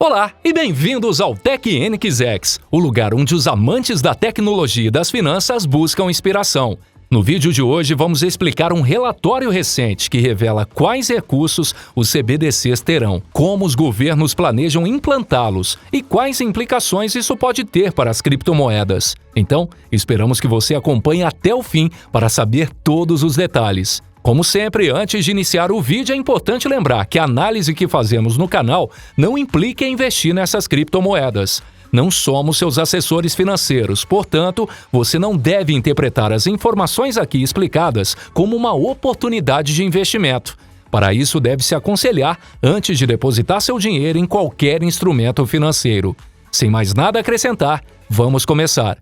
Olá e bem-vindos ao TecNQX, o lugar onde os amantes da tecnologia e das finanças buscam inspiração. No vídeo de hoje vamos explicar um relatório recente que revela quais recursos os CBDCs terão, como os governos planejam implantá-los e quais implicações isso pode ter para as criptomoedas. Então, esperamos que você acompanhe até o fim para saber todos os detalhes. Como sempre, antes de iniciar o vídeo, é importante lembrar que a análise que fazemos no canal não implica em investir nessas criptomoedas. Não somos seus assessores financeiros, portanto, você não deve interpretar as informações aqui explicadas como uma oportunidade de investimento. Para isso, deve-se aconselhar antes de depositar seu dinheiro em qualquer instrumento financeiro. Sem mais nada a acrescentar, vamos começar.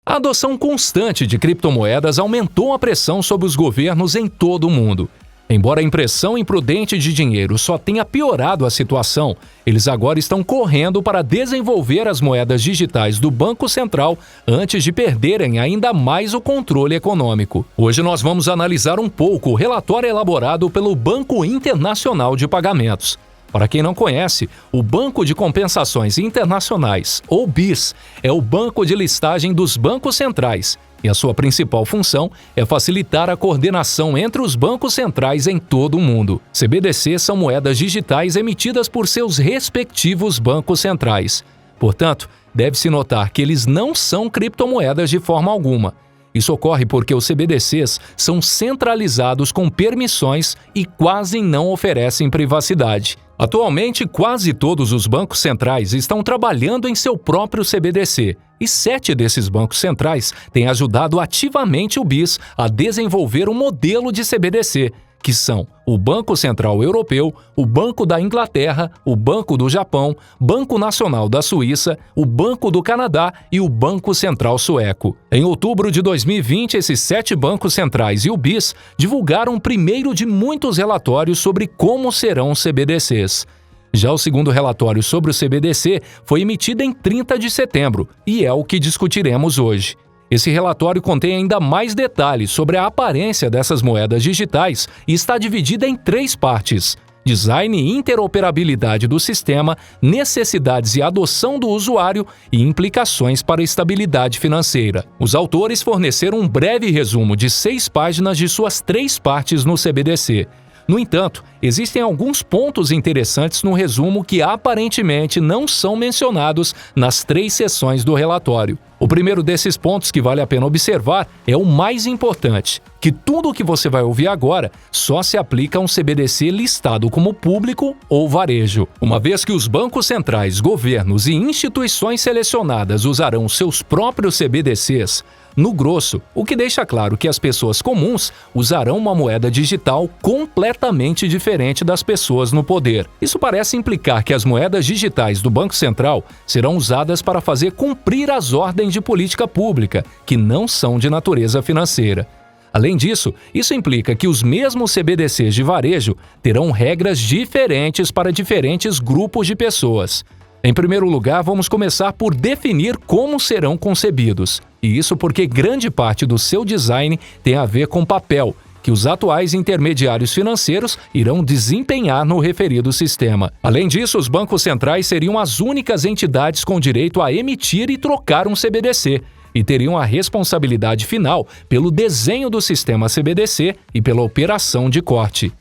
A adoção constante de criptomoedas aumentou a pressão sobre os governos em todo o mundo. Embora a impressão imprudente de dinheiro só tenha piorado a situação, eles agora estão correndo para desenvolver as moedas digitais do Banco Central antes de perderem ainda mais o controle econômico. Hoje nós vamos analisar um pouco o relatório elaborado pelo Banco Internacional de Pagamentos. Para quem não conhece, o Banco de Compensações Internacionais, ou BIS, é o banco de listagem dos bancos centrais, e a sua principal função é facilitar a coordenação entre os bancos centrais em todo o mundo. CBDCs são moedas digitais emitidas por seus respectivos bancos centrais. Portanto, deve-se notar que eles não são criptomoedas de forma alguma. Isso ocorre porque os CBDCs são centralizados com permissões e quase não oferecem privacidade. Atualmente, quase todos os bancos centrais estão trabalhando em seu próprio CBDC, e 7 desses bancos centrais têm ajudado ativamente o BIS a desenvolver um modelo de CBDC, que são o Banco Central Europeu, o Banco da Inglaterra, o Banco do Japão, Banco Nacional da Suíça, o Banco do Canadá e o Banco Central Sueco. Em outubro de 2020, esses 7 bancos centrais e o BIS divulgaram o primeiro de muitos relatórios sobre como serão os CBDCs. Já o segundo relatório sobre o CBDC foi emitido em 30 de setembro e é o que discutiremos hoje. Esse relatório contém ainda mais detalhes sobre a aparência dessas moedas digitais e está dividida em 3 partes: design e interoperabilidade do sistema, necessidades e adoção do usuário e implicações para a estabilidade financeira. Os autores forneceram um breve resumo de 6 páginas de suas 3 partes no CBDC. No entanto, existem alguns pontos interessantes no resumo que aparentemente não são mencionados nas 3 seções do relatório. O primeiro desses pontos que vale a pena observar é o mais importante, que tudo o que você vai ouvir agora só se aplica a um CBDC listado como público ou varejo. Uma vez que os bancos centrais, governos e instituições selecionadas usarão seus próprios CBDCs, no grosso, o que deixa claro que as pessoas comuns usarão uma moeda digital completamente diferente das pessoas no poder. Isso parece implicar que as moedas digitais do Banco Central serão usadas para fazer cumprir as ordens de política pública, que não são de natureza financeira. Além disso, isso implica que os mesmos CBDCs de varejo terão regras diferentes para diferentes grupos de pessoas. Em primeiro lugar, vamos começar por definir como serão concebidos. E isso porque grande parte do seu design tem a ver com papel, que os atuais intermediários financeiros irão desempenhar no referido sistema. Além disso, os bancos centrais seriam as únicas entidades com direito a emitir e trocar um CBDC, e teriam a responsabilidade final pelo desenho do sistema CBDC e pela operação de corte.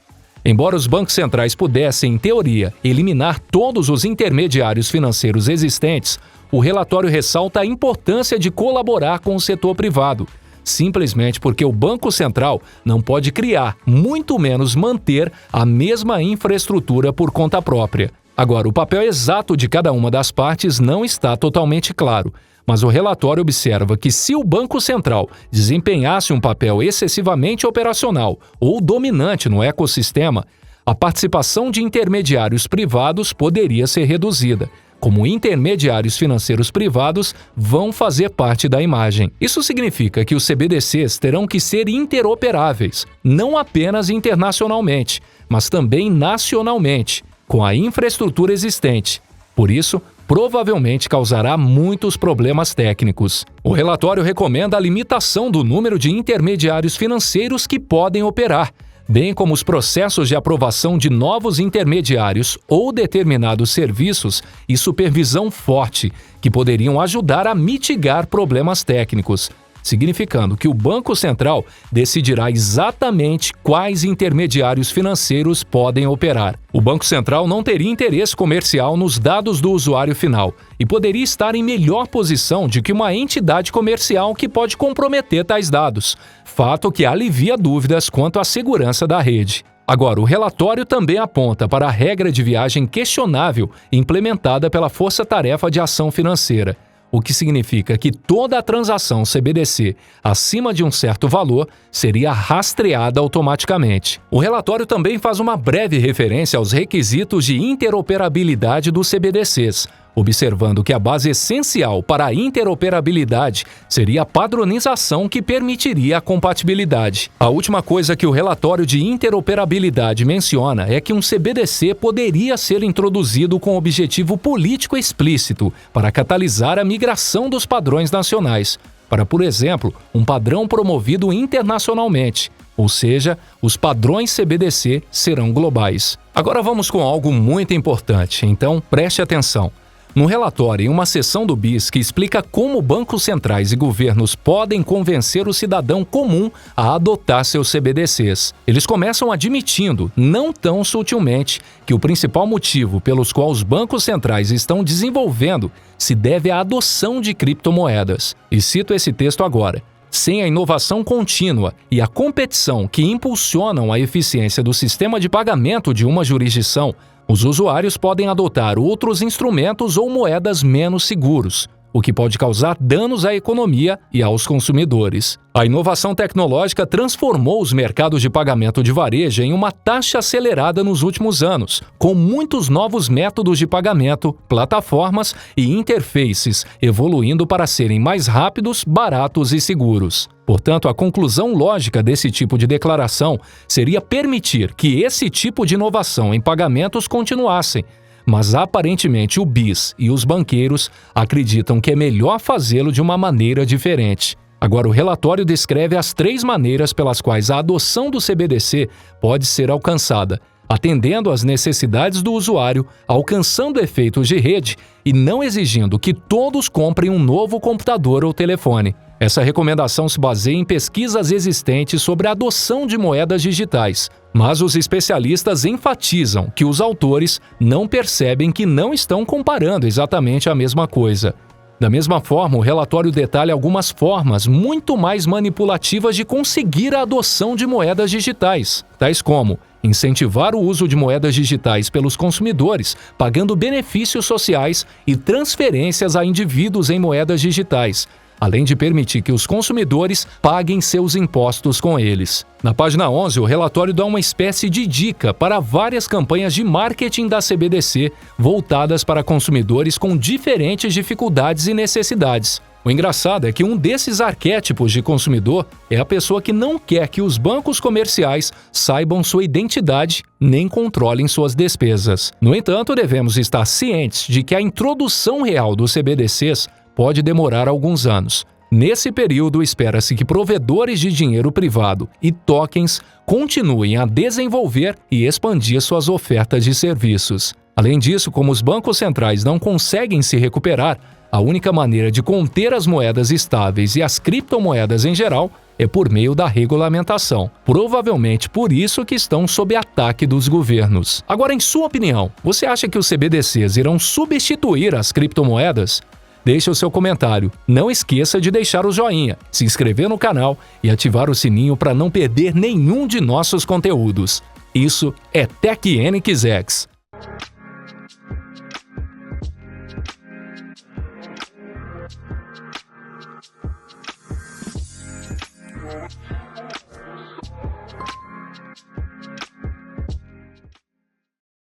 Embora os bancos centrais pudessem, em teoria, eliminar todos os intermediários financeiros existentes, o relatório ressalta a importância de colaborar com o setor privado, simplesmente porque o Banco Central não pode criar, muito menos manter, a mesma infraestrutura por conta própria. Agora, o papel exato de cada uma das partes não está totalmente claro, mas o relatório observa que se o Banco Central desempenhasse um papel excessivamente operacional ou dominante no ecossistema, a participação de intermediários privados poderia ser reduzida, como intermediários financeiros privados vão fazer parte da imagem. Isso significa que os CBDCs terão que ser interoperáveis, não apenas internacionalmente, mas também nacionalmente, com a infraestrutura existente. Por isso, provavelmente causará muitos problemas técnicos. O relatório recomenda a limitação do número de intermediários financeiros que podem operar, bem como os processos de aprovação de novos intermediários ou determinados serviços e supervisão forte, que poderiam ajudar a mitigar problemas técnicos, significando que o Banco Central decidirá exatamente quais intermediários financeiros podem operar. O Banco Central não teria interesse comercial nos dados do usuário final e poderia estar em melhor posição do que uma entidade comercial que pode comprometer tais dados, fato que alivia dúvidas quanto à segurança da rede. Agora, o relatório também aponta para a regra de viagem questionável implementada pela Força Tarefa de Ação Financeira, o que significa que toda a transação CBDC acima de um certo valor seria rastreada automaticamente. O relatório também faz uma breve referência aos requisitos de interoperabilidade dos CBDCs, observando que a base essencial para a interoperabilidade seria a padronização que permitiria a compatibilidade. A última coisa que o relatório de interoperabilidade menciona é que um CBDC poderia ser introduzido com objetivo político explícito para catalisar a migração dos padrões nacionais, para, por exemplo, um padrão promovido internacionalmente. Ou seja, os padrões CBDC serão globais. Agora vamos com algo muito importante, então preste atenção. No relatório, em uma seção do BIS que explica como bancos centrais e governos podem convencer o cidadão comum a adotar seus CBDCs. Eles começam admitindo, não tão sutilmente, que o principal motivo pelos quais os bancos centrais estão desenvolvendo se deve à adoção de criptomoedas. E cito esse texto agora. Sem a inovação contínua e a competição que impulsionam a eficiência do sistema de pagamento de uma jurisdição, os usuários podem adotar outros instrumentos ou moedas menos seguros, o que pode causar danos à economia e aos consumidores. A inovação tecnológica transformou os mercados de pagamento de varejo em uma taxa acelerada nos últimos anos, com muitos novos métodos de pagamento, plataformas e interfaces evoluindo para serem mais rápidos, baratos e seguros. Portanto, a conclusão lógica desse tipo de declaração seria permitir que esse tipo de inovação em pagamentos continuassem, mas aparentemente o BIS e os banqueiros acreditam que é melhor fazê-lo de uma maneira diferente. Agora, o relatório descreve as 3 maneiras pelas quais a adoção do CBDC pode ser alcançada, atendendo às necessidades do usuário, alcançando efeitos de rede e não exigindo que todos comprem um novo computador ou telefone. Essa recomendação se baseia em pesquisas existentes sobre a adoção de moedas digitais, mas os especialistas enfatizam que os autores não percebem que não estão comparando exatamente a mesma coisa. Da mesma forma, o relatório detalha algumas formas muito mais manipulativas de conseguir a adoção de moedas digitais, tais como incentivar o uso de moedas digitais pelos consumidores, pagando benefícios sociais e transferências a indivíduos em moedas digitais, além de permitir que os consumidores paguem seus impostos com eles. Na página 11, o relatório dá uma espécie de dica para várias campanhas de marketing da CBDC voltadas para consumidores com diferentes dificuldades e necessidades. O engraçado é que um desses arquétipos de consumidor é a pessoa que não quer que os bancos comerciais saibam sua identidade nem controlem suas despesas. No entanto, devemos estar cientes de que a introdução real dos CBDCs pode demorar alguns anos. Nesse período, espera-se que provedores de dinheiro privado e tokens continuem a desenvolver e expandir suas ofertas de serviços. Além disso, como os bancos centrais não conseguem se recuperar, a única maneira de conter as moedas estáveis e as criptomoedas em geral é por meio da regulamentação. Provavelmente por isso que estão sob ataque dos governos. Agora, em sua opinião, você acha que os CBDCs irão substituir as criptomoedas? Deixe o seu comentário. Não esqueça de deixar o joinha, se inscrever no canal e ativar o sininho para não perder nenhum de nossos conteúdos. Isso é TechNXX.